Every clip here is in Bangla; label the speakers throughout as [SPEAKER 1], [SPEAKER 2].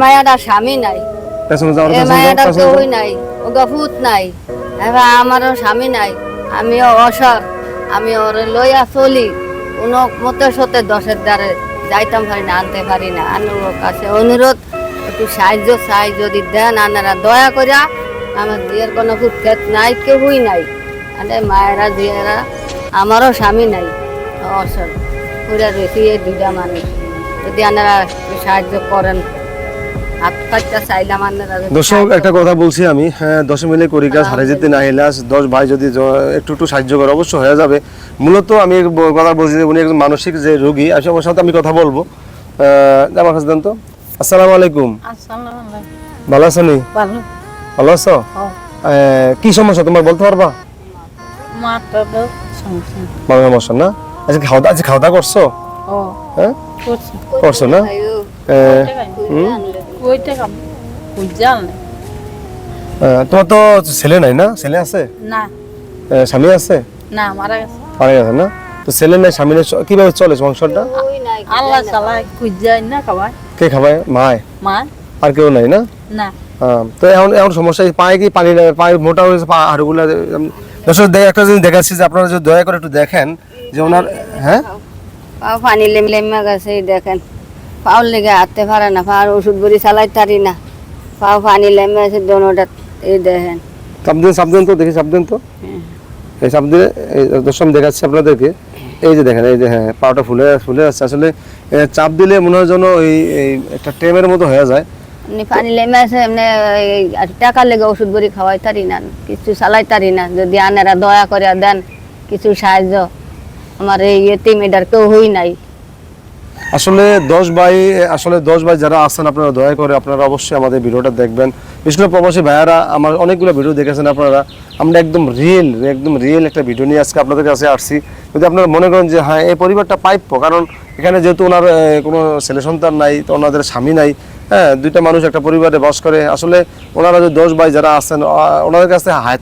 [SPEAKER 1] মায়াটা স্বামী নাই, মায়াটা কেউই নাই, ওগা ভূত নাই, এবার আমারও স্বামী নাই, আমিও অসর, আমি ওরে লইয়া চলি, কোনো মতে সতে দশের দ্বারে যাইতাম পারি না, আনতে পারি না। আনুর কাছে অনুরোধ, একটু সাহায্য চাই, যদি দেন আনারা দয়া করিয়া। আমার বিয়ের কোনো ভূত নাই, কেউই নাই, আরে মায়েরা দিয়েরা, আমারও স্বামী নাই, অসর পুরা রয়েছি এই দুইটা মানুষ। যদি আনারা সাহায্য করেন,
[SPEAKER 2] দর্শক একটা কথা বলছি আমি, হ্যাঁ 10 মিলে করি কাজ, হারে যেতে না হেলাস। 10 ভাই যদি একটু একটু সাহায্য করে অবশ্য হয়ে যাবে। মূলত আমি কথা বলছি যে উনি একজন মানসিক যে রোগী, ওর সাথে আমি কথা বলবো। আমার কাছে দেন তো। আসসালামু আলাইকুম। ভালো আছো নি? ভালো আছো? কি সমস্যা তোমার বলতে পারবা? মাথা সমস্যা না? আজকে খাওয়া দাওয়া করছো? হ্যাঁ করছো না? তোমার তো ছেলে নাই না? ছেলে আছে
[SPEAKER 1] না?
[SPEAKER 2] স্বামী আছে
[SPEAKER 1] না, মারা গেছে।
[SPEAKER 2] মারা গেছে না? তো ছেলে নাই স্বামী নাই, কিভাবে চলে সংসারটা?
[SPEAKER 1] আল্লাহ চালায়, খুঁজায় না খাওয়ায়।
[SPEAKER 2] কে খাওয়ায়? মায়?
[SPEAKER 1] মা
[SPEAKER 2] আর কেউ নাই না?
[SPEAKER 1] না।
[SPEAKER 2] তো এখন সমস্যা পায়ে কি পানি পায়ে মোটা হয়েছে, পা হাড়গুলো। দর্শক একটা জিনিস দেখাচ্ছি যে আপনারা যদি দয়া করে একটু দেখেন যে ওনার, হ্যাঁ
[SPEAKER 1] পাও পানি লেমা গেছে, দেখেন পাওয়ার লেগে হাঁটতে পারে না, পাওয়ার ওষুধ বড়ি চালাই তারি না, পাও পানি লেমে আছে দোনোটা, এই দেখেন।
[SPEAKER 2] সাবধান তো দেখি, সাবধান তো এই সাবধানে। দর্শক দেখাচ্ছি আপনাদেরকে, এই যে দেখেন, এই যে হ্যাঁ পাওটা ফুলে ফুলে আসছে। আসলে চাপ দিলে মনে হয় যেন এই একটা টেমের মতো হয়ে যায়।
[SPEAKER 1] এমনি পানি লেমে আছে, এমনি টাকা লেগে ওষুধ বড়ি খাওয়াই তারি না, কিছু চালাই তারি না। যদি আনেরা দয়া করে দেন কিছু সাহায্য, আমার এই এতিম এটার কেউ হই নাই।
[SPEAKER 2] আসলে 10 ভাই যারা আছেন, আপনারা দয়া করে আপনারা অবশ্যই আমাদের ভিডিওটা দেখবেন। বিশেষ করে প্রবাসী ভাইয়ারা আমার অনেকগুলো ভিডিও দেখেছেন আপনারা। আমরা একদম রিয়েল একটা ভিডিও নিয়ে আজকে আপনাদের কাছে আসছি। যদি আপনারা মনে করেন যে হ্যাঁ এই পরিবারটা প্রাপ্য, কারণ এখানে যেহেতু ওনার কোনো ছেলে সন্তান নাই, তো ওনাদের স্বামী নাই, হ্যাঁ দুইটা মানুষ একটা পরিবারে বাস করে। আসলে ওনারা যে 10 ভাই যারা আছেন, ওনাদের কাছে হাত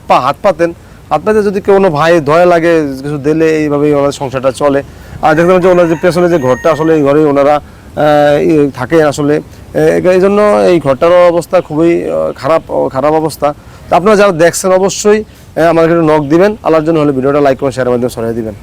[SPEAKER 2] পাতে যদি কোনো ভাই দয়া লাগে কিছু দিলে এইভাবেই ওনাদের সংসারটা চলে। আর দেখলাম যে ওনার যে পেছনে যে ঘরটা, আসলে এই ঘরে ওনারা থাকে আসলে। এই জন্য এই ঘরটারও অবস্থা খুবই খারাপ অবস্থা। তো আপনারা যারা দেখছেন অবশ্যই আমাদের নক দিবেন, আল্লাহর জন্য হলে ভিডিওটা লাইক করে শেয়ারের মাধ্যমে ছড়িয়ে দিবেন।